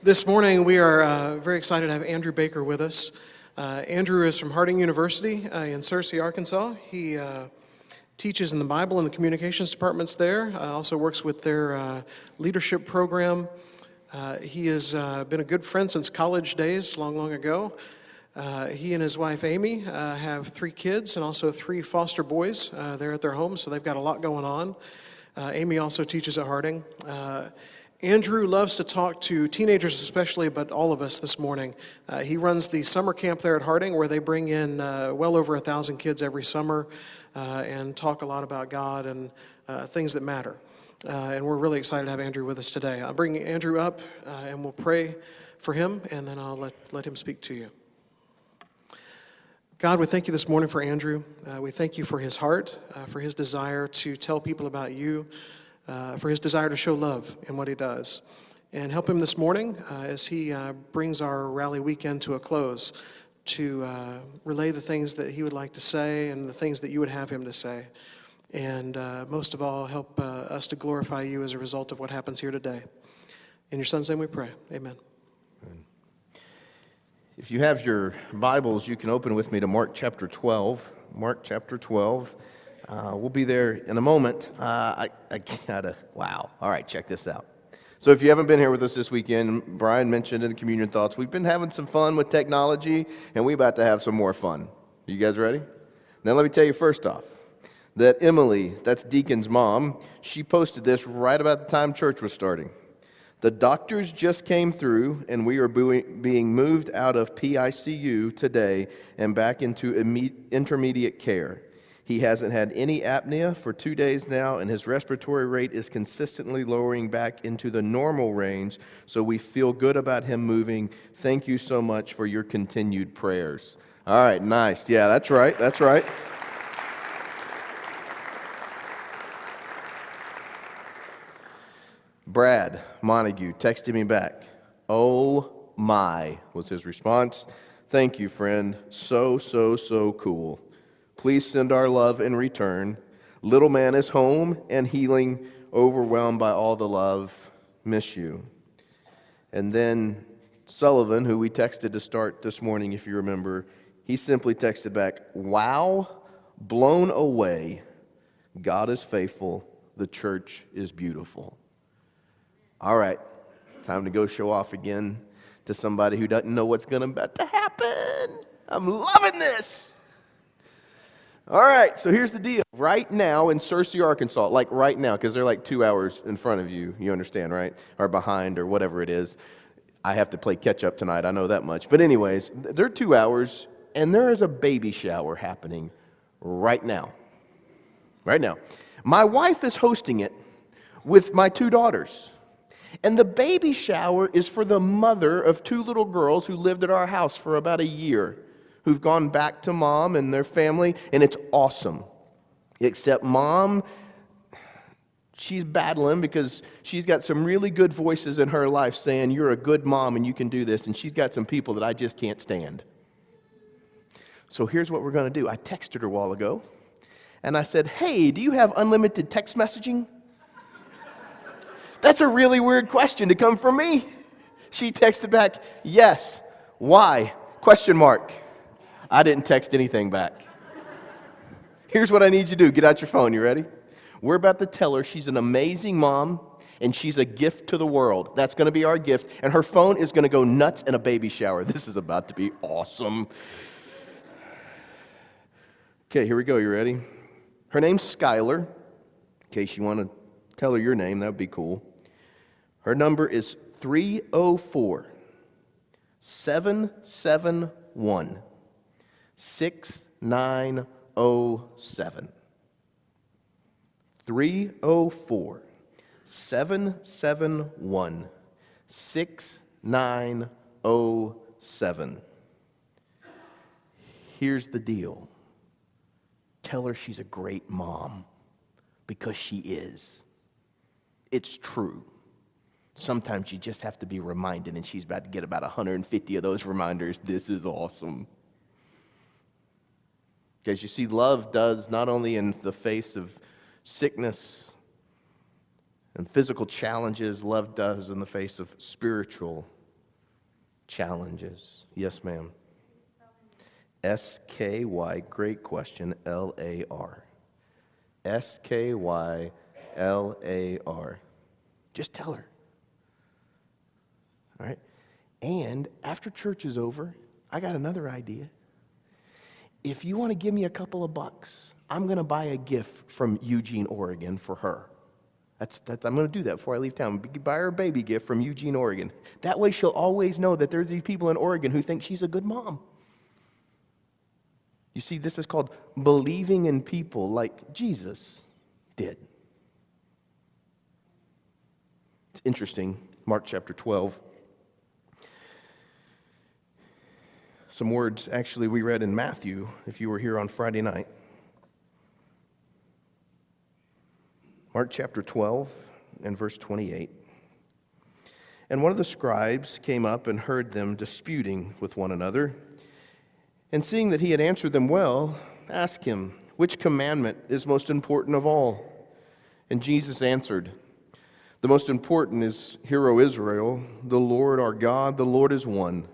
This morning we are very excited to have Andrew Baker with us. Andrew is from Harding University in Searcy, Arkansas. He teaches in the Bible and the communications departments there, also works with their leadership program. He has been a good friend since college days, long ago. He and his wife Amy have 3 kids and also 3 foster boys there at their home, so they've got a lot going on. Amy also teaches at Harding. Andrew loves to talk to teenagers especially, but all of us this morning. He runs the summer camp there at Harding where they bring in well over 1,000 kids every summer and talk a lot about God and things that matter. And we're really excited to have Andrew with us today. I'll bring Andrew up and we'll pray for him, and then I'll let him speak to you. God, we thank you this morning for Andrew. We thank you for his heart, for his desire to tell people about you, for his desire to show love in what he does. And help him this morning as he brings our rally weekend to a close to relay the things that he would like to say and the things that you would have him to say. And most of all, help us to glorify you as a result of what happens here today. In your Son's name we pray. Amen. If you have your Bibles, you can open with me to Mark chapter 12. Mark chapter 12. We'll be there in a moment. I gotta, wow. All right, check this out. So if you haven't been here with us this weekend, Brian mentioned in the communion thoughts, we've been having some fun with technology, and we're about to have some more fun. You guys ready? Now let me tell you first off, that Emily, that's Deacon's mom, she posted this right about the time church was starting. The doctors just came through, and we are being moved out of PICU today and back into intermediate care. He hasn't had any apnea for 2 days now, and his respiratory rate is consistently lowering back into the normal range, so we feel good about him moving. Thank you so much for your continued prayers. All right, nice. Yeah, that's right. Brad Montague texted me back. "Oh my," was his response. "Thank you, friend. So cool. Please send our love in return. Little man is home and healing, overwhelmed by all the love. Miss you." And then Sullivan, who we texted to start this morning, if you remember, he simply texted back, "Wow, blown away. God is faithful. The church is beautiful." All right, time to go show off again to somebody who doesn't know what's about to happen. I'm loving this. All right, so here's the deal. Right now in Searcy, Arkansas, like right now, because they're like 2 hours in front of you, you understand, right? Or behind, or whatever it is. I have to play catch up tonight, I know that much. But anyways, they're 2 hours, and there is a baby shower happening right now. Right now. My wife is hosting it with my 2 daughters. And the baby shower is for the mother of 2 little girls who lived at our house for about a year, who've gone back to mom and their family, and it's awesome. Except mom, she's battling because she's got some really good voices in her life saying, "You're a good mom and you can do this," and she's got some people that I just can't stand. So here's what we're going to do. I texted her a while ago, and I said, "Hey, do you have unlimited text messaging?" That's a really weird question to come from me. She texted back, "Yes. Why? Question mark." I didn't text anything back. Here's what I need you to do. Get out your phone. You ready? We're about to tell her she's an amazing mom and she's a gift to the world. That's going to be our gift. And her phone is going to go nuts in a baby shower. This is about to be awesome. Okay, here we go. You ready? Her name's Skylar. In case you want to tell her your name, that would be cool. Her number is 304-771-6907. 304-771-6907. Here's the deal. Tell her she's a great mom, because she is. It's true. Sometimes you just have to be reminded, and she's about to get about 150 of those reminders. This is awesome. Because you see, love does not only in the face of sickness and physical challenges, love does in the face of spiritual challenges. Yes, ma'am. S-K-Y, great question, L-A-R. S-K-Y-L-A-R. Just tell her. All right? And after church is over, I got another idea. If you want to give me a couple of bucks, I'm going to buy a gift from Eugene, Oregon for her. I'm going to do that before I leave town. Buy her a baby gift from Eugene, Oregon. That way she'll always know that there's these people in Oregon who think she's a good mom. You see, this is called believing in people like Jesus did. It's interesting, Mark chapter 12. Some words actually we read in Matthew, if you were here on Friday night. Mark chapter 12 and verse 28. And one of the scribes came up and heard them disputing with one another. And seeing that he had answered them well, asked him, which commandment is most important of all? And Jesus answered, the most important is, Hear, O Israel, the Lord our God, the Lord is one.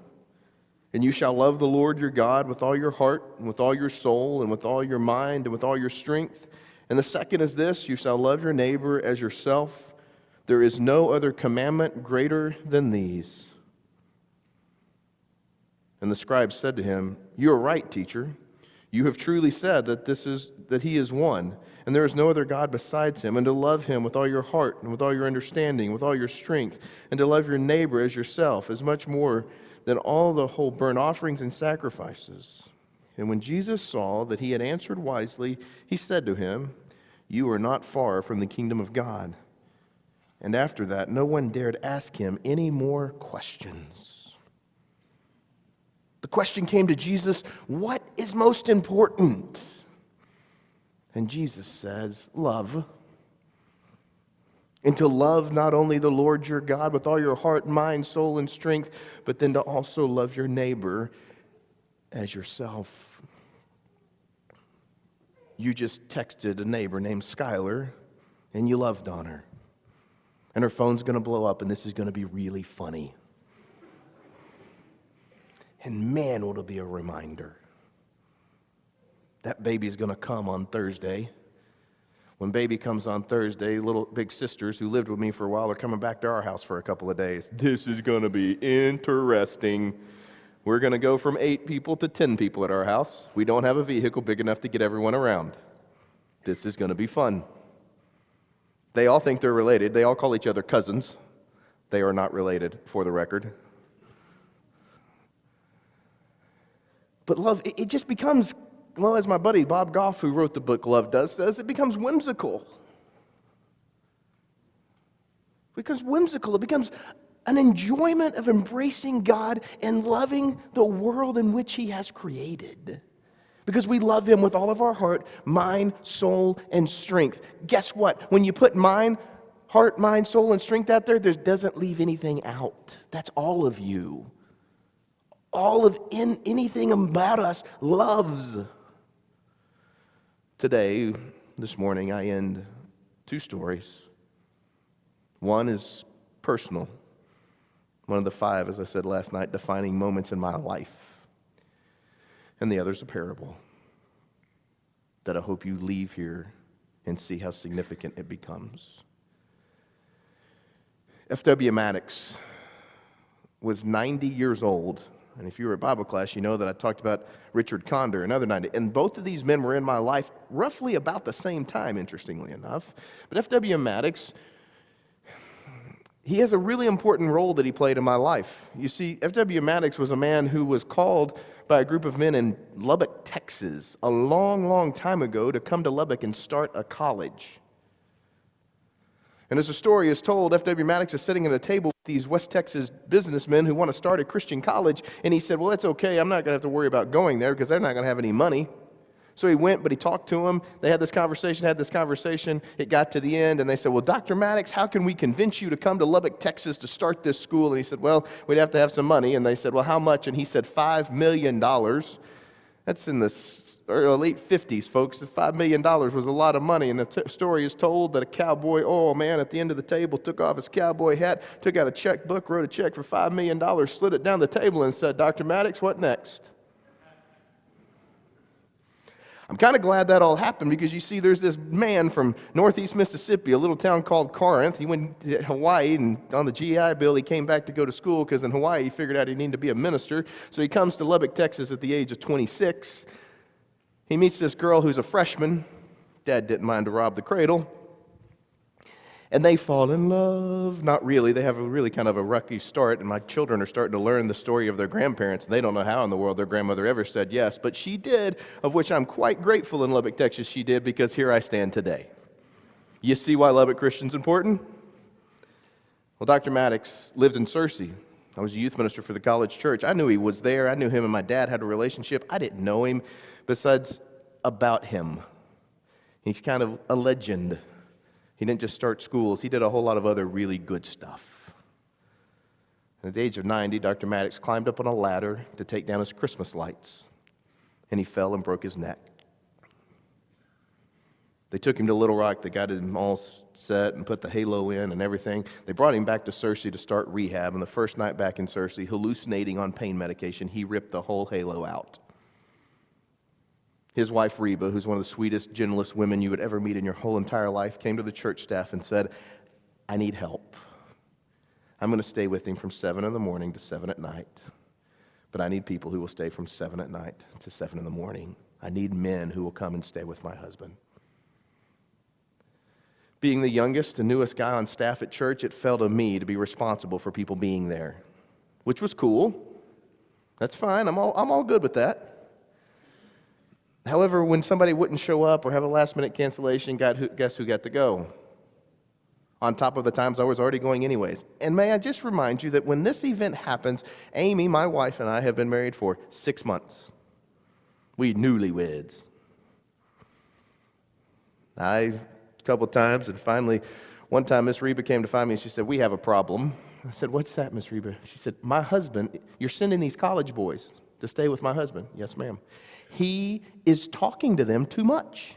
And you shall love the Lord your God with all your heart, and with all your soul, and with all your mind, and with all your strength. And the second is this, you shall love your neighbor as yourself. There is no other commandment greater than these. And the scribe said to him, You are right, teacher. You have truly said that he is one, and there is no other God besides him, and to love him with all your heart, and with all your understanding, with all your strength, and to love your neighbor as yourself, is much more than all the whole burnt offerings and sacrifices. And when Jesus saw that he had answered wisely, he said to him, You are not far from the kingdom of God. And after that, no one dared ask him any more questions. The question came to Jesus, what is most important? And Jesus says, love. And to love not only the Lord your God with all your heart, mind, soul, and strength, but then to also love your neighbor as yourself. You just texted a neighbor named Skylar, and you loved on her. And her phone's going to blow up, and this is going to be really funny. And man, will it be a reminder. That baby's going to come on Thursday. When baby comes on Thursday, little big sisters who lived with me for a while are coming back to our house for a couple of days. This is going to be interesting. We're going to go from 8 people to 10 people at our house. We don't have a vehicle big enough to get everyone around. This is going to be fun. They all think they're related. They all call each other cousins. They are not related, for the record. But love, it just becomes, well, as my buddy Bob Goff, who wrote the book Love Does, says, it becomes whimsical. It becomes whimsical. It becomes an enjoyment of embracing God and loving the world in which He has created. Because we love Him with all of our heart, mind, soul, and strength. Guess what? When you put heart, mind, soul, and strength out there, doesn't leave anything out. That's all of you. All of anything about us loves. Today, this morning, I end 2 stories. One is personal. One of the 5, as I said last night, defining moments in my life. And the other's a parable that I hope you leave here and see how significant it becomes. F.W. Maddox was 90 years old. And if you were at Bible class, you know that I talked about Richard Condor, another 90. And both of these men were in my life roughly about the same time, interestingly enough. But F.W. Maddox, he has a really important role that he played in my life. You see, F.W. Maddox was a man who was called by a group of men in Lubbock, Texas, a long, long time ago to come to Lubbock and start a college. And as the story is told, F.W. Maddox is sitting at a table with these West Texas businessmen who want to start a Christian college, and he said, well, that's okay, I'm not going to have to worry about going there because they're not going to have any money. So he went, but he talked to them. They had this conversation. It got to the end, and they said, well, Dr. Maddox, how can we convince you to come to Lubbock, Texas to start this school? And he said, well, we'd have to have some money. And they said, well, how much? And he said, $5 million. That's in the late 50s, folks. $5 million was a lot of money, and the story is told that a cowboy, oh man, at the end of the table took off his cowboy hat, took out a checkbook, wrote a check for $5 million, slid it down the table and said, Dr. Maddox, what next? I'm kind of glad that all happened because you see there's this man from northeast Mississippi, a little town called Corinth. He went to Hawaii, and on the GI Bill he came back to go to school because in Hawaii he figured out he needed to be a minister. So he comes to Lubbock, Texas at the age of 26. He meets this girl who's a freshman. Dad didn't mind to rob the cradle. And they fall in love. Not really. They have a really kind of a rocky start, and my children are starting to learn the story of their grandparents. They don't know how in the world their grandmother ever said yes, but she did, of which I'm quite grateful in Lubbock, Texas she did, because here I stand today. You see why Lubbock Christian's important? Well, Dr. Maddox lived in Searcy. I was a youth minister for the college church. I knew he was there. I knew him and my dad had a relationship. I didn't know him besides about him. He's kind of a legend. He didn't just start schools. He did a whole lot of other really good stuff. At the age of 90, Dr. Maddox climbed up on a ladder to take down his Christmas lights, and he fell and broke his neck. They took him to Little Rock. They got him all set and put the halo in and everything. They brought him back to Searcy to start rehab, and the first night back in Searcy, hallucinating on pain medication, he ripped the whole halo out. His wife, Reba, who's one of the sweetest, gentlest women you would ever meet in your whole entire life, came to the church staff and said, I need help. I'm going to stay with him from 7 in the morning to 7 at night. But I need people who will stay from 7 at night to 7 in the morning. I need men who will come and stay with my husband. Being the youngest and newest guy on staff at church, it fell to me to be responsible for people being there, which was cool. That's fine. I'm all good with that. However, when somebody wouldn't show up or have a last-minute cancellation, guess who got to go? On top of the times I was already going anyways. And may I just remind you that when this event happens, Amy, my wife, and I have been married for 6 months. We newlyweds. A couple times, and finally, one time Miss Reba came to find me and she said, we have a problem. I said, what's that, Miss Reba? She said, my husband, you're sending these college boys to stay with my husband. Yes, ma'am. He is talking to them too much.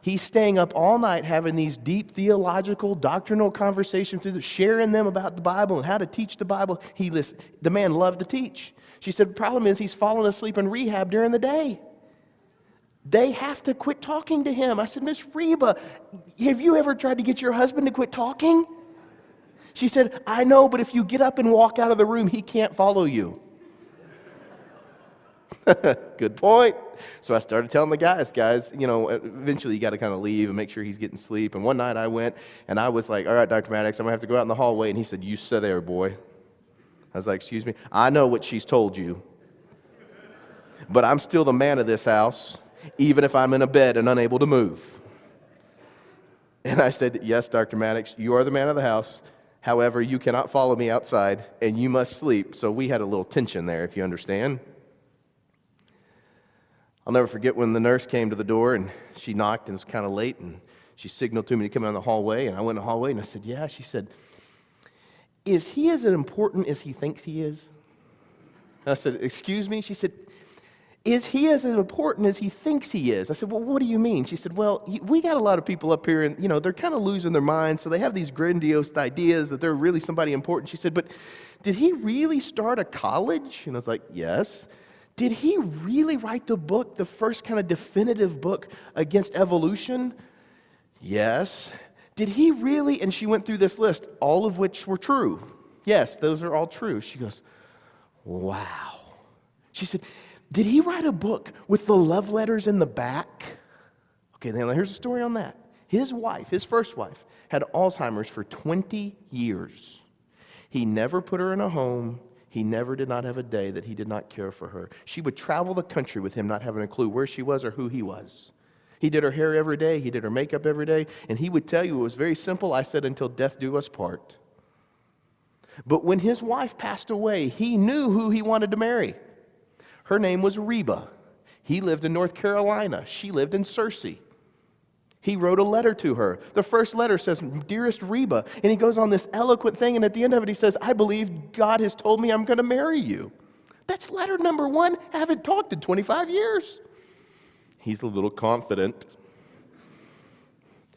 He's staying up all night having these deep theological, doctrinal conversations, sharing them about the Bible and how to teach the Bible. The man loved to teach. She said, the problem is he's falling asleep in rehab during the day. They have to quit talking to him. I said, Miss Reba, have you ever tried to get your husband to quit talking? She said, I know, but if you get up and walk out of the room, he can't follow you. Good point. So I started telling the guys, eventually you got to kind of leave and make sure he's getting sleep. And one night I went and I was like, all right, Dr. Maddox, I'm going to have to go out in the hallway. And he said, you sit there, boy. I was like, excuse me? I know what she's told you. But I'm still the man of this house, even if I'm in a bed and unable to move. And I said, yes, Dr. Maddox, you are the man of the house. However, you cannot follow me outside and you must sleep. So we had a little tension there, if you understand. I'll never forget when the nurse came to the door and she knocked and it was kind of late and she signaled to me to come down the hallway, and I went in the hallway and I said, yeah. She said, is he as important as he thinks he is? And I said, excuse me? She said, is he as important as he thinks he is? I said, well, what do you mean? She said, well, we got a lot of people up here and, they're kind of losing their minds, so they have these grandiose ideas that they're really somebody important. She said, but did he really start a college? And I was like, yes. Did he really write the book, the first kind of definitive book against evolution? Yes. Did he really? And she went through this list, all of which were true. Yes, those are all true. She goes, wow. She said, did he write a book with the love letters in the back? Okay, now here's the story on that. His wife, his first wife, had Alzheimer's for 20 years. He never put her in a home. He never did not have a day that he did not care for her. She would travel the country with him, not having a clue where she was or who he was. He did her hair every day. He did her makeup every day. And he would tell you it was very simple. I said, until death do us part. But when his wife passed away, he knew who he wanted to marry. Her name was Reba. He lived in North Carolina. She lived in Searcy. He wrote a letter to her. The first letter says, dearest Reba. And he goes on this eloquent thing, and at the end of it he says, I believe God has told me I'm going to marry you. That's letter number 1. I haven't talked in 25 years. He's a little confident.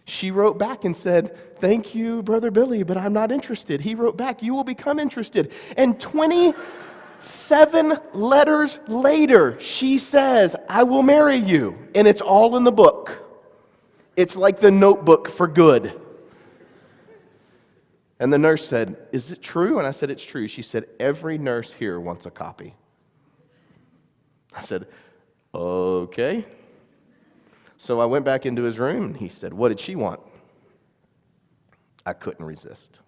She wrote back and said, thank you, Brother Billy, but I'm not interested. He wrote back, you will become interested. And 27 letters later, she says, I will marry you. And it's all in the book. It's like the Notebook for good. And the nurse said, is it true? And I said, it's true. She said, every nurse here wants a copy. I said, okay. So I went back into his room, and he said, what did she want? I couldn't resist.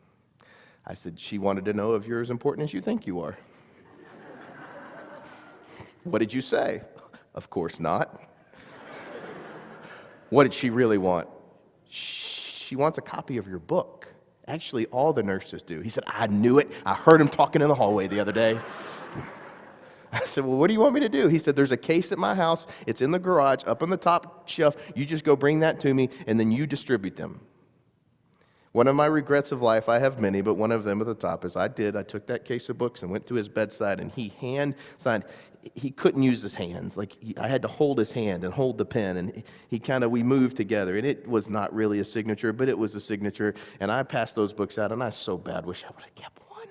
I said, she wanted to know if you're as important as you think you are. What did you say? Of course not. What did she really want? She wants a copy of your book. Actually, all the nurses do. He said, I knew it. I heard him talking in the hallway the other day. I said, well, what do you want me to do? He said, there's a case at my house. It's in the garage, up on the top shelf. You just go bring that to me, and then you distribute them. One of my regrets of life, I have many, but one of them at the top is I took that case of books and went to his bedside, and he hand-signed. He couldn't use his hands. I had to hold his hand and hold the pen, and we moved together, and it was not really a signature, but it was a signature, and I passed those books out, and I so bad wish I would have kept one.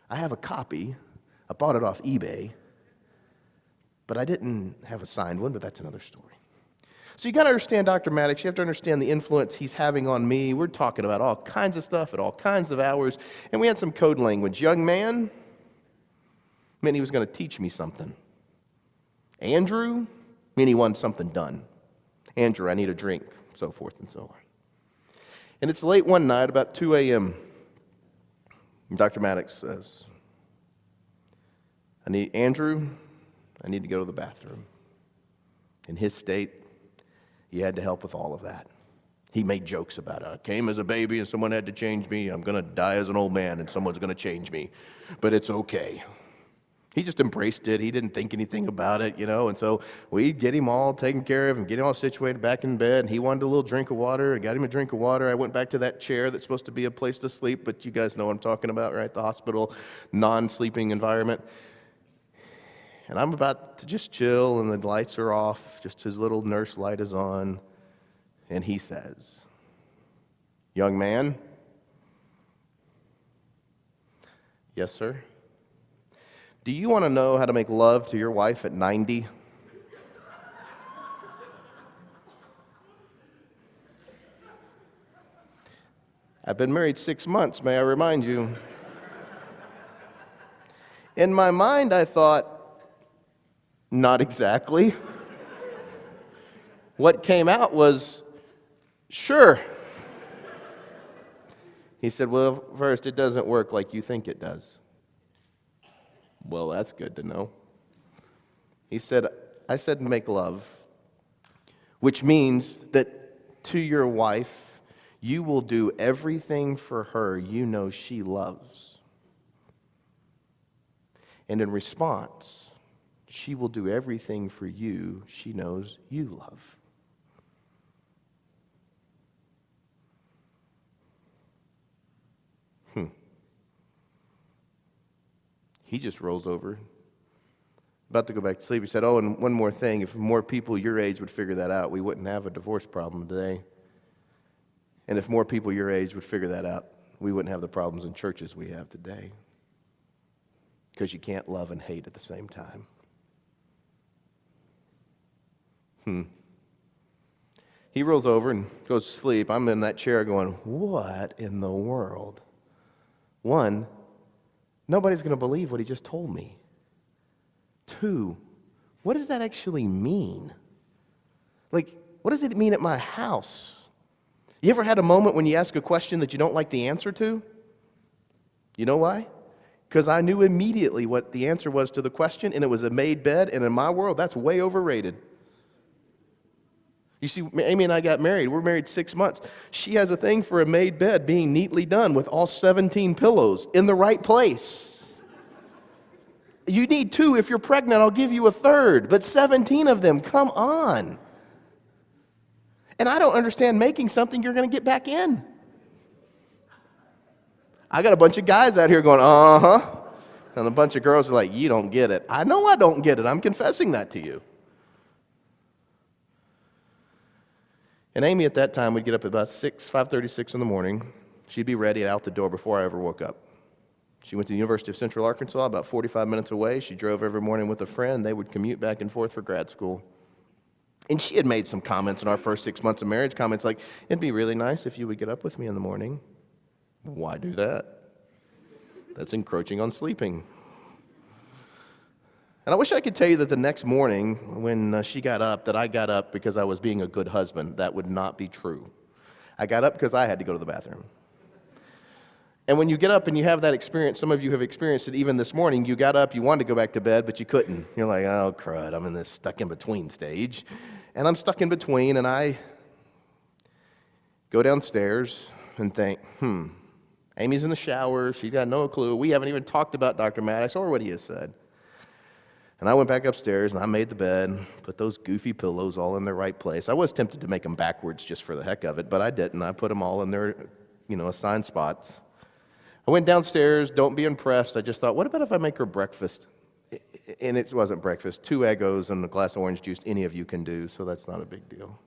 I have a copy. I bought it off eBay, but I didn't have a signed one, but that's another story. So you got to understand Dr. Maddox. You have to understand the influence he's having on me. We're talking about all kinds of stuff at all kinds of hours, and we had some code language. Young man meant he was going to teach me something. Andrew meant he wanted something done. Andrew, I need a drink, so forth and so on. And it's late one night, about 2 a.m., Dr. Maddox says, Andrew, I need to go to the bathroom. In his state, he had to help with all of that. He made jokes about it. I came as a baby and someone had to change me. I'm going to die as an old man and someone's going to change me. But it's okay. He just embraced it. He didn't think anything about it, And so we get him all taken care of and get him all situated back in bed. And he wanted a little drink of water. I got him a drink of water. I went back to that chair that's supposed to be a place to sleep, but you guys know what I'm talking about, right? The hospital non-sleeping environment. And I'm about to just chill, and the lights are off. Just his little nurse light is on. And he says, young man. Yes, sir. Do you want to know how to make love to your wife at 90? I've been married 6 months, may I remind you. In my mind, I thought, not exactly. What came out was, sure. He said, well, first, it doesn't work like you think it does. Well, that's good to know. He said, I said make love, which means that to your wife, you will do everything for her you know she loves. And in response, she will do everything for you she knows you love. He just rolls over, about to go back to sleep. He said, oh, and one more thing. If more people your age would figure that out, we wouldn't have a divorce problem today. And if more people your age would figure that out, we wouldn't have the problems in churches we have today. Because you can't love and hate at the same time. He rolls over and goes to sleep. I'm in that chair going, what in the world? One, nobody's going to believe what he just told me. Two, what does that actually mean? What does it mean at my house? You ever had a moment when you ask a question that you don't like the answer to? You know why? Because I knew immediately what the answer was to the question, and it was a made bed, and in my world, that's way overrated. You see, Amy and I got married. We're married 6 months. She has a thing for a made bed being neatly done with all 17 pillows in the right place. You need 2. If you're pregnant, I'll give you a 3rd. But 17 of them, come on. And I don't understand making something you're going to get back in. I got a bunch of guys out here going, uh-huh. And a bunch of girls are like, you don't get it. I know I don't get it. I'm confessing that to you. And Amy at that time would get up at about 5:36 in the morning. She'd be ready out the door before I ever woke up. She went to the University of Central Arkansas, about 45 minutes away. She drove every morning with a friend. They would commute back and forth for grad school. And she had made some comments in our first 6 months of marriage, comments like, it'd be really nice if you would get up with me in the morning. Why do that? That's encroaching on sleeping. And I wish I could tell you that the next morning when she got up, that I got up because I was being a good husband. That would not be true. I got up because I had to go to the bathroom. And when you get up and you have that experience, some of you have experienced it even this morning, you got up, you wanted to go back to bed, but you couldn't. You're like, oh, crud, I'm in this stuck in between stage. And I'm stuck in between, and I go downstairs and think, Amy's in the shower, she's got no clue. We haven't even talked about Dr. Maddox or what he has said. And I went back upstairs, and I made the bed, put those goofy pillows all in their right place. I was tempted to make them backwards just for the heck of it, but I didn't. I put them all in their, assigned spots. I went downstairs, don't be impressed. I just thought, what about if I make her breakfast? And it wasn't breakfast. 2 Eggos and a glass of orange juice, any of you can do, so that's not a big deal.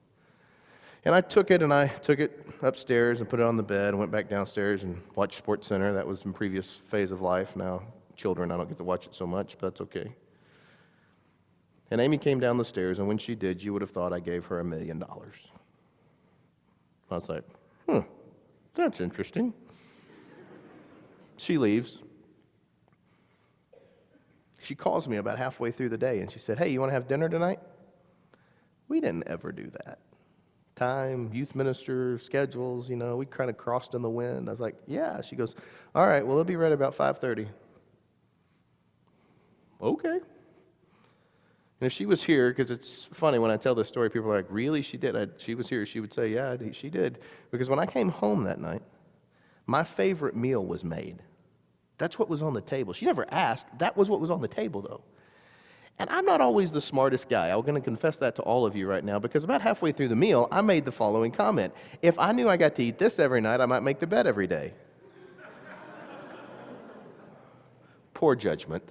And I took it upstairs and put it on the bed and went back downstairs and watched SportsCenter. That was in previous phase of life. Now, children, I don't get to watch it so much, but that's okay. And Amy came down the stairs, and when she did, you would have thought I gave her $1 million. I was like, that's interesting. She leaves. She calls me about halfway through the day, and she said, hey, you want to have dinner tonight? We didn't ever do that. Time, youth minister, schedules, we kind of crossed in the wind. I was like, yeah. She goes, all right, well, it'll be ready about 5:30. Okay. And if she was here, because it's funny when I tell this story, people are like, really, she did? She was here, she would say, yeah, she did. Because when I came home that night, my favorite meal was made. That's what was on the table. She never asked. That was what was on the table, though. And I'm not always the smartest guy. I'm going to confess that to all of you right now, because about halfway through the meal, I made the following comment. If I knew I got to eat this every night, I might make the bed every day. Poor judgment.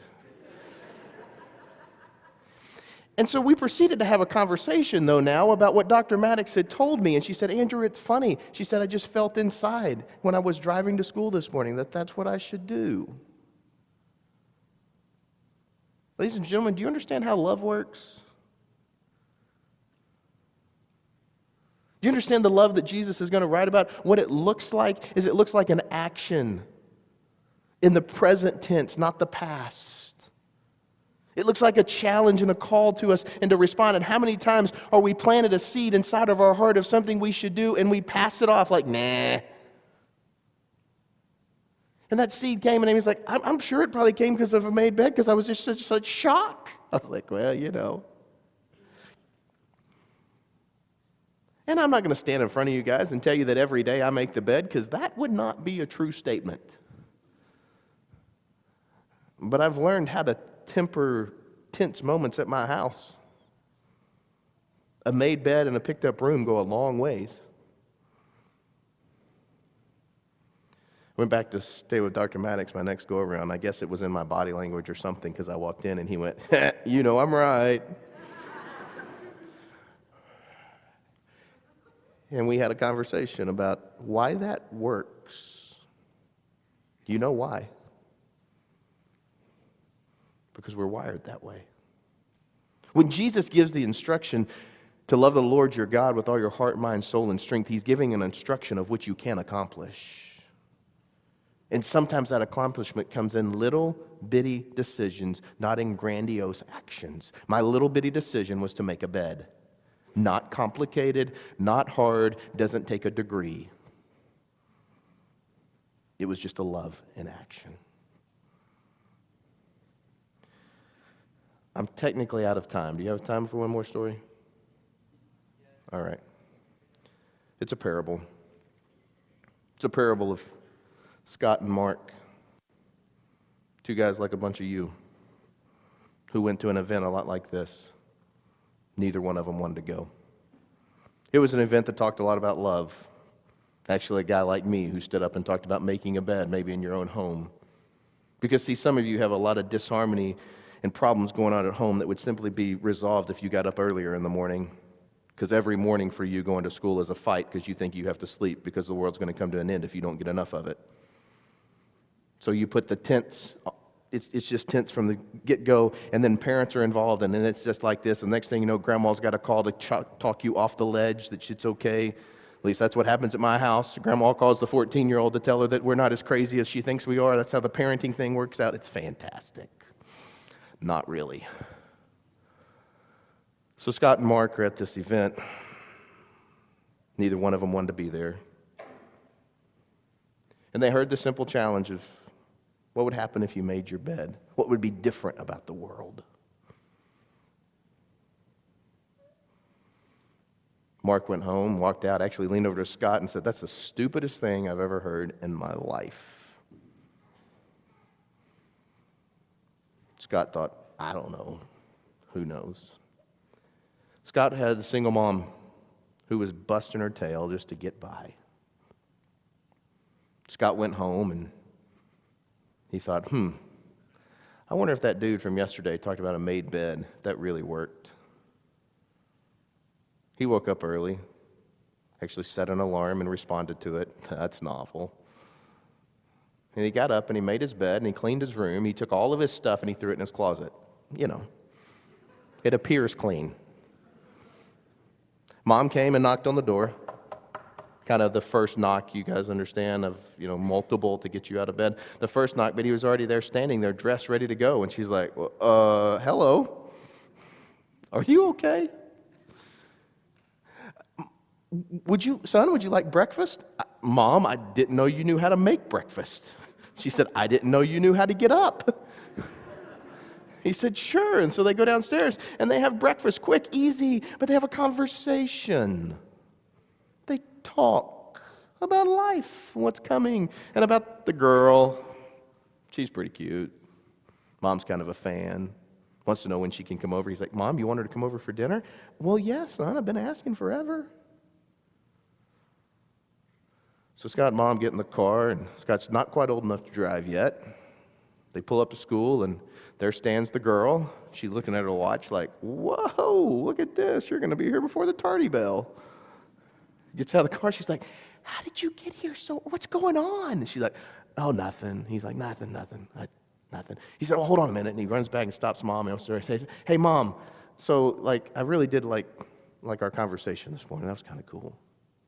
And so we proceeded to have a conversation, though, now about what Dr. Maddox had told me. And she said, Andrew, it's funny. She said, I just felt inside when I was driving to school this morning that that's what I should do. Ladies and gentlemen, do you understand how love works? Do you understand the love that Jesus is going to write about? What it looks like is it looks like an action in the present tense, not the past. It looks like a challenge and a call to us and to respond. And how many times are we planted a seed inside of our heart of something we should do and we pass it off like, nah. And that seed came and Amy's like, I'm sure it probably came because of a made bed because I was just such shock. I was like, well, And I'm not going to stand in front of you guys and tell you that every day I make the bed, because that would not be a true statement. But I've learned how to temper tense moments at my house. A made bed and a picked up room go a long ways. I went back to stay with Dr. Maddox my next go around. I guess it was in my body language or something, because I walked in and he went, I'm right. And we had a conversation about why that works. Do you know why? Because we're wired that way. When Jesus gives the instruction to love the Lord your God with all your heart, mind, soul, and strength, he's giving an instruction of which you can accomplish. And sometimes that accomplishment comes in little bitty decisions, not in grandiose actions. My little bitty decision was to make a bed. Not complicated, not hard, doesn't take a degree. It was just a love in action. I'm technically out of time. Do you have time for one more story? All right. It's a parable. It's a parable of Scott and Mark, two guys like a bunch of you, who went to an event a lot like this. Neither one of them wanted to go. It was an event that talked a lot about love. Actually, a guy like me who stood up and talked about making a bed, maybe in your own home. Because, see, some of you have a lot of disharmony and problems going on at home that would simply be resolved if you got up earlier in the morning. Because every morning for you going to school is a fight because you think you have to sleep because the world's going to come to an end if you don't get enough of it. So you put the tense, it's just tense from the get-go, and then parents are involved, and then it's just like this. And the next thing you know, grandma's got a call to talk you off the ledge that it's okay. At least that's what happens at my house. Grandma calls the 14-year-old to tell her that we're not as crazy as she thinks we are. That's how the parenting thing works out. It's fantastic. Not really. So Scott and Mark are at this event. Neither one of them wanted to be there. And they heard the simple challenge of what would happen if you made your bed? What would be different about the world? Mark went home, walked out, actually leaned over to Scott and said, "That's the stupidest thing I've ever heard in my life." Scott thought, "I don't know. Who knows?" Scott had a single mom who was busting her tail just to get by. Scott went home and he thought, I wonder if that dude from yesterday talked about a made bed, if that really worked. He woke up early, actually set an alarm and responded to it. That's novel. And he got up and he made his bed and he cleaned his room. He took all of his stuff and he threw it in his closet. You know, it appears clean. Mom came and knocked on the door. Kind of the first knock, you guys understand, of, multiple to get you out of bed. The first knock, but he was already there standing there, dressed, ready to go. And she's like, hello? Are you okay? Would you like breakfast? Mom, I didn't know you knew how to make breakfast. She said, I didn't know you knew how to get up. He said, sure. And so they go downstairs and they have breakfast, quick, easy, but they have a conversation. They talk about life, what's coming, and about the girl. She's pretty cute. Mom's kind of a fan. Wants to know when she can come over. He's like, Mom, you want her to come over for dinner? Well, yes, son, I've been asking forever. So Scott and Mom get in the car, and Scott's not quite old enough to drive yet. They pull up to school, and there stands the girl. She's looking at her watch like, whoa, look at this. You're going to be here before the tardy bell. Gets out of the car. She's like, how did you get here? What's going on? And she's like, oh, nothing. He's like, nothing. Nothing. He said, well, hold on a minute. And he runs back and stops Mom and says, hey, Mom, so, I really did like our conversation this morning. That was kind of cool.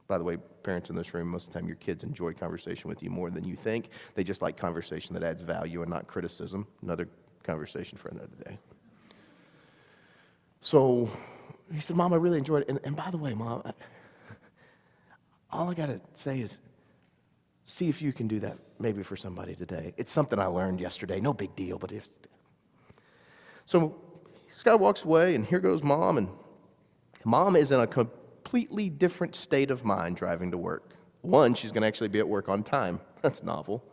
By the way, parents in this room, most of the time your kids enjoy conversation with you more than you think. They just like conversation that adds value and not criticism. Another conversation for another day. So he said, Mom, I really enjoyed it. And by the way, Mom, all I got to say is see if you can do that maybe for somebody today. It's something I learned yesterday. No big deal, but it's... So Scott walks away, and here goes Mom, and Mom is in a completely different state of mind driving to work. One, she's going to actually be at work on time. That's novel.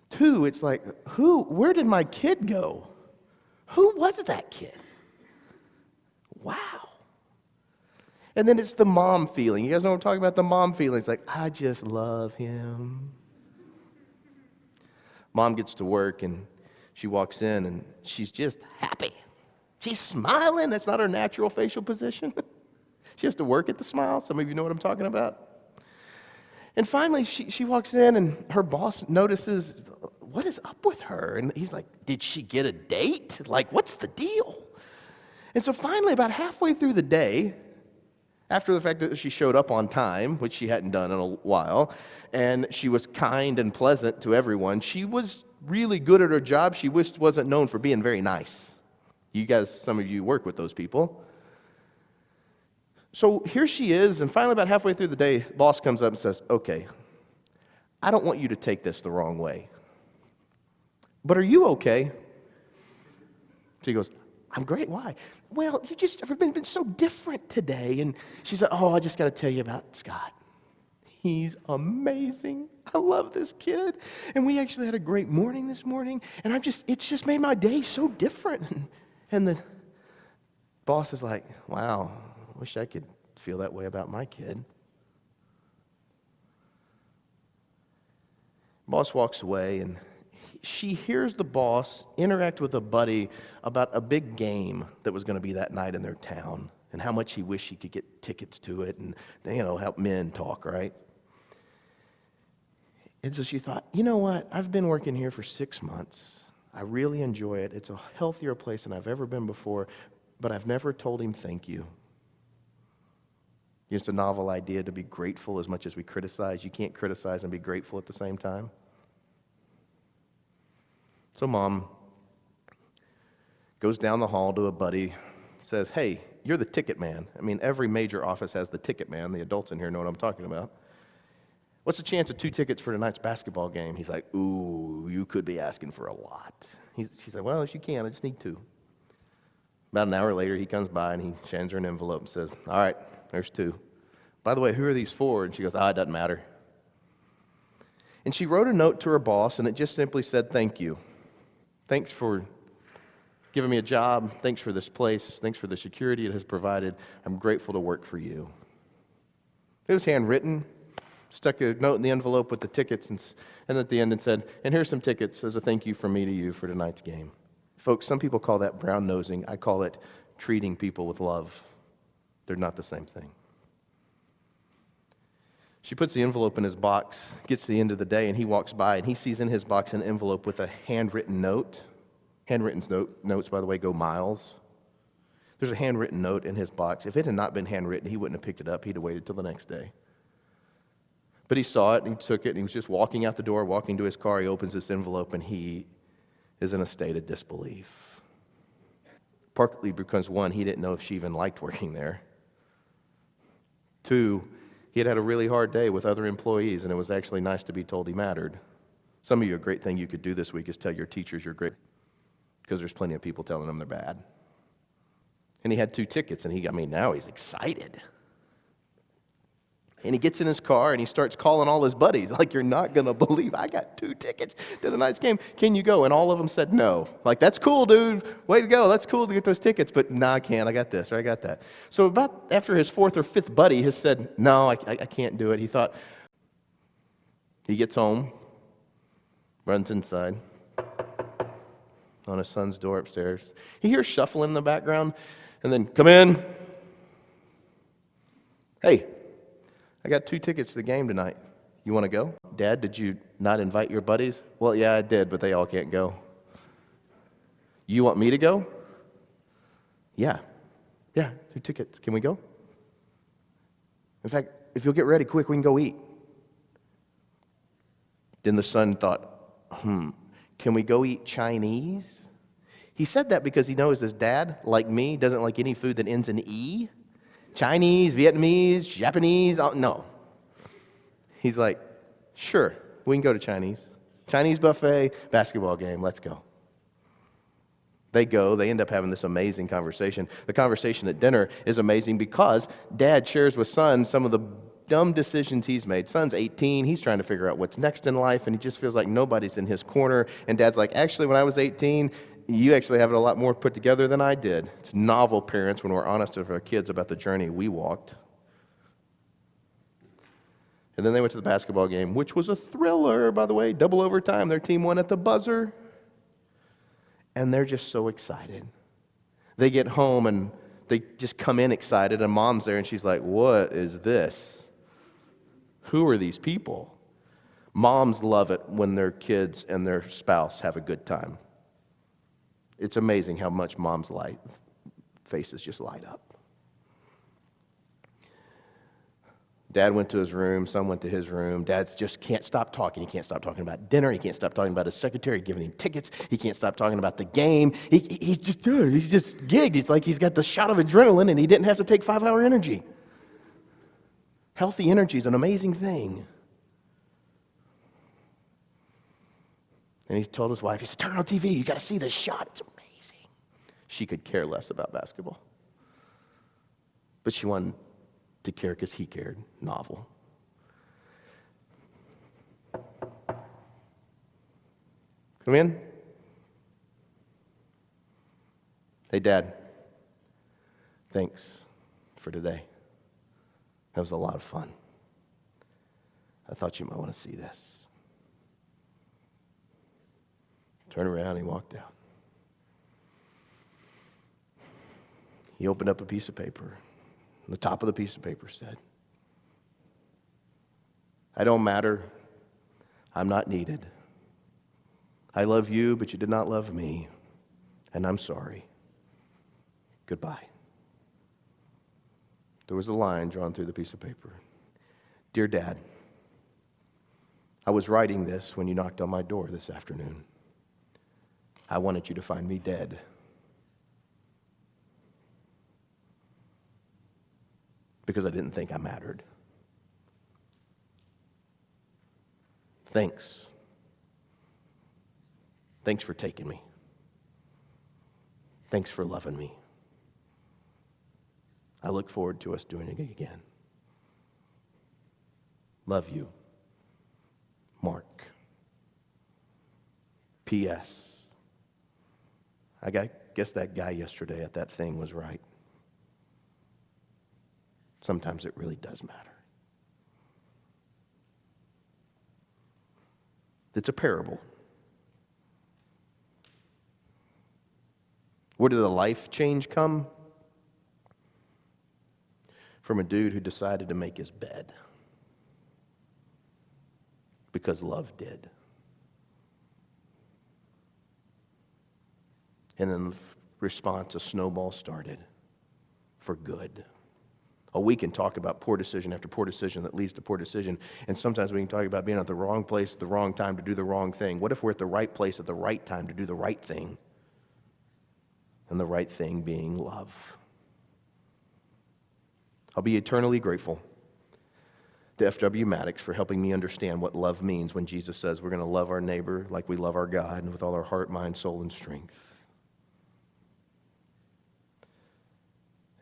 Two, it's like, where did my kid go? Who was that kid? Wow. And then it's the mom feeling. You guys know what I'm talking about? The mom feeling. It's like, I just love him. Mom gets to work, and she walks in, and she's just happy. She's smiling. That's not her natural facial position. She has to work at the smile. Some of you know what I'm talking about. And finally, she walks in, and her boss notices, what is up with her? And he's like, did she get a date? What's the deal? And so finally, about halfway through the day, after the fact that she showed up on time, which she hadn't done in a while, and she was kind and pleasant to everyone, she was really good at her job. She wasn't known for being very nice. You guys, some of you work with those people. So here she is, and finally about halfway through the day, boss comes up and says, okay, I don't want you to take this the wrong way, but are you okay? She goes, I'm great. Why? Well, you just have been so different today. And she said, I just got to tell you about Scott. He's amazing. I love this kid. And we actually had a great morning this morning. And it's just made my day so different. And the boss is like, wow, I wish I could feel that way about my kid. Boss walks away, and she hears the boss interact with a buddy about a big game that was going to be that night in their town and how much he wished he could get tickets to it and, help men talk, right? And so she thought, you know what? I've been working here for 6 months. I really enjoy it. It's a healthier place than I've ever been before, but I've never told him thank you. It's a novel idea to be grateful as much as we criticize. You can't criticize and be grateful at the same time. So mom goes down the hall to a buddy, says, hey, you're the ticket man. I mean, every major office has the ticket man. The adults in here know what I'm talking about. What's the chance of 2 tickets for tonight's basketball game? He's like, ooh, you could be asking for a lot. She said, well, if you can, I just need 2. About an hour later, he comes by and he hands her an envelope and says, all right, there's 2. By the way, who are these for? And she goes, it doesn't matter. And she wrote a note to her boss, and it just simply said, thank you. Thanks for giving me a job. Thanks for this place. Thanks for the security it has provided. I'm grateful to work for you. It was handwritten. Stuck a note in the envelope with the tickets, and at the end it said, and here's some tickets as a thank you from me to you for tonight's game. Folks, some people call that brown nosing. I call it treating people with love. They're not the same thing. She puts the envelope in his box, gets to the end of the day, and he walks by, and he sees in his box an envelope with a handwritten note. Handwritten notes, by the way, go miles. There's a handwritten note in his box. If it had not been handwritten, he wouldn't have picked it up. He'd have waited till the next day. But he saw it, and he took it, and he was just walking out the door, walking to his car. He opens this envelope, and he is in a state of disbelief. Partly because, 1, he didn't know if she even liked working there. 2, he had had a really hard day with other employees, and it was actually nice to be told he mattered. Some of you, a great thing you could do this week is tell your teachers you're great, because there's plenty of people telling them they're bad. And he had 2 tickets, and now he's excited. And he gets in his car and he starts calling all his buddies. Like, you're not going to believe I got 2 tickets to tonight's game. Can you go? And all of them said no. Like, that's cool, dude. Way to go. That's cool to get those tickets. But no, I can't. I got this or I got that. So about after his 4th or 5th buddy has said, no, I can't do it. He thought, he gets home, runs inside on his son's door upstairs. He hears shuffling in the background and then, come in. Hey. I got 2 tickets to the game tonight. You want to go? Dad, did you not invite your buddies? Well, yeah, I did, but they all can't go. You want me to go? Yeah, 2 tickets. Can we go? In fact, if you'll get ready quick, we can go eat. Then the son thought, can we go eat Chinese? He said that because he knows his dad, like me, doesn't like any food that ends in E. Chinese, Vietnamese, Japanese, no. He's like, sure, we can go to Chinese. Chinese buffet, basketball game, let's go. They go, they end up having this amazing conversation. The conversation at dinner is amazing because dad shares with son some of the dumb decisions he's made. Son's 18, he's trying to figure out what's next in life, and he just feels like nobody's in his corner. And dad's like, actually, when I was 18, you actually have it a lot more put together than I did. It's novel, parents, when we're honest with our kids about the journey we walked. And then they went to the basketball game, which was a thriller, by the way, double overtime. Their team won at the buzzer. And they're just so excited. They get home and they just come in excited, and mom's there, and she's like, what is this? Who are these people? Moms love it when their kids and their spouse have a good time. It's amazing how much moms' faces just light up. Dad went to his room, son went to his room. Dad just can't stop talking. He can't stop talking about dinner. He can't stop talking about his secretary giving him tickets. He can't stop talking about the game. He's just gigged. It's like he's got the shot of adrenaline and he didn't have to take 5-hour energy. Healthy energy is an amazing thing. And he told his wife, he said, turn on TV. You got to see this shot. It's amazing. She could care less about basketball. But she wanted to care because he cared. Novel. Come in. Hey, Dad. Thanks for today. That was a lot of fun. I thought you might want to see this. Turned around, he walked out. He opened up a piece of paper. The top of the piece of paper said, I don't matter. I'm not needed. I love you, but you did not love me, and I'm sorry. Goodbye. There was a line drawn through the piece of paper. Dear Dad, I was writing this when you knocked on my door this afternoon. I wanted you to find me dead. Because I didn't think I mattered. Thanks. Thanks for taking me. Thanks for loving me. I look forward to us doing it again. Love you, Mark. P.S. I guess that guy yesterday at that thing was right. Sometimes it really does matter. It's a parable. Where did the life change come? From a dude who decided to make his bed. Because love did. And in response, a snowball started for good. Oh, we can talk about poor decision after poor decision that leads to poor decision. And sometimes we can talk about being at the wrong place at the wrong time to do the wrong thing. What if we're at the right place at the right time to do the right thing? And the right thing being love. I'll be eternally grateful to F.W. Maddox for helping me understand what love means when Jesus says we're going to love our neighbor like we love our God and with all our heart, mind, soul, and strength.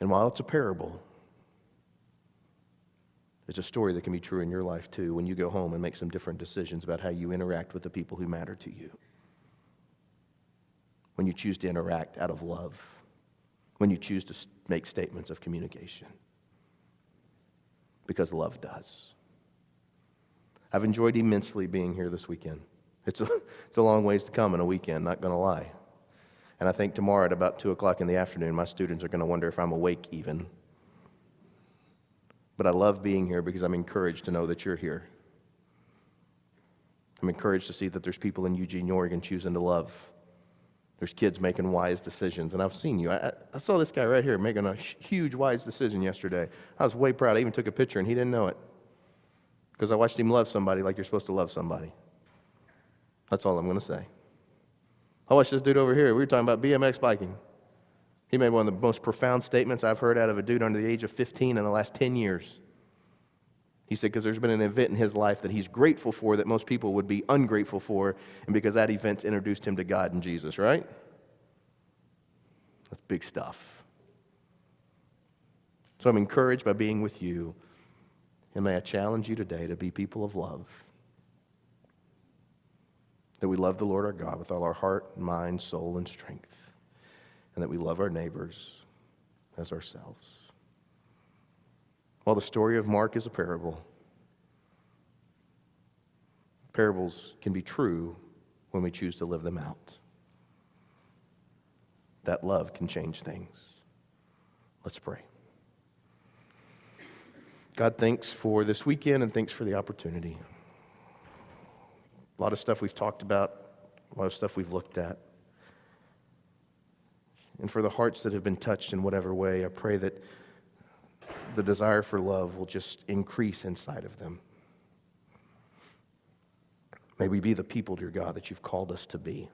And while it's a parable, it's a story that can be true in your life too when you go home and make some different decisions about how you interact with the people who matter to you. When you choose to interact out of love. When you choose to make statements of communication. Because love does. I've enjoyed immensely being here this weekend. It's a long ways to come in a weekend, not going to lie. And I think tomorrow at about 2 o'clock in the afternoon, my students are going to wonder if I'm awake even. But I love being here because I'm encouraged to know that you're here. I'm encouraged to see that there's people in Eugene, Oregon choosing to love. There's kids making wise decisions. And I've seen you. I saw this guy right here making a huge wise decision yesterday. I was way proud. I even took a picture and he didn't know it. Because I watched him love somebody like you're supposed to love somebody. That's all I'm going to say. I watched this dude over here. We were talking about BMX biking. He made one of the most profound statements I've heard out of a dude under the age of 15 in the last 10 years. He said, because there's been an event in his life that he's grateful for that most people would be ungrateful for, and because that event introduced him to God and Jesus, right? That's big stuff. So I'm encouraged by being with you, and may I challenge you today to be people of love. That we love the Lord our God with all our heart, mind, soul, and strength. And that we love our neighbors as ourselves. While the story of Mark is a parable, parables can be true when we choose to live them out. That love can change things. Let's pray. God, thanks for this weekend and thanks for the opportunity. A lot of stuff we've talked about, a lot of stuff we've looked at. And for the hearts that have been touched in whatever way, I pray that the desire for love will just increase inside of them. May we be the people, dear God, that you've called us to be.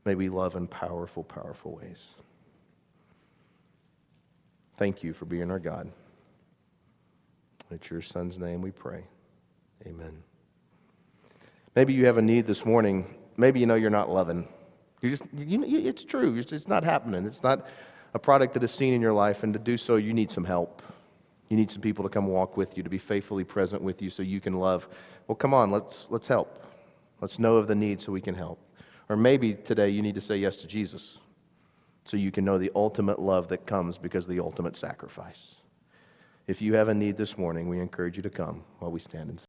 May we love in powerful, powerful ways. Thank you for being our God. In your Son's name we pray. Amen. Maybe you have a need this morning. Maybe you know you're not loving. It's true. It's not happening. It's not a product that is seen in your life, and to do so, you need some help. You need some people to come walk with you, to be faithfully present with you so you can love. Well, come on, let's help. Let's know of the need so we can help. Or maybe today you need to say yes to Jesus so you can know the ultimate love that comes because of the ultimate sacrifice. If you have a need this morning, we encourage you to come while we stand and sing.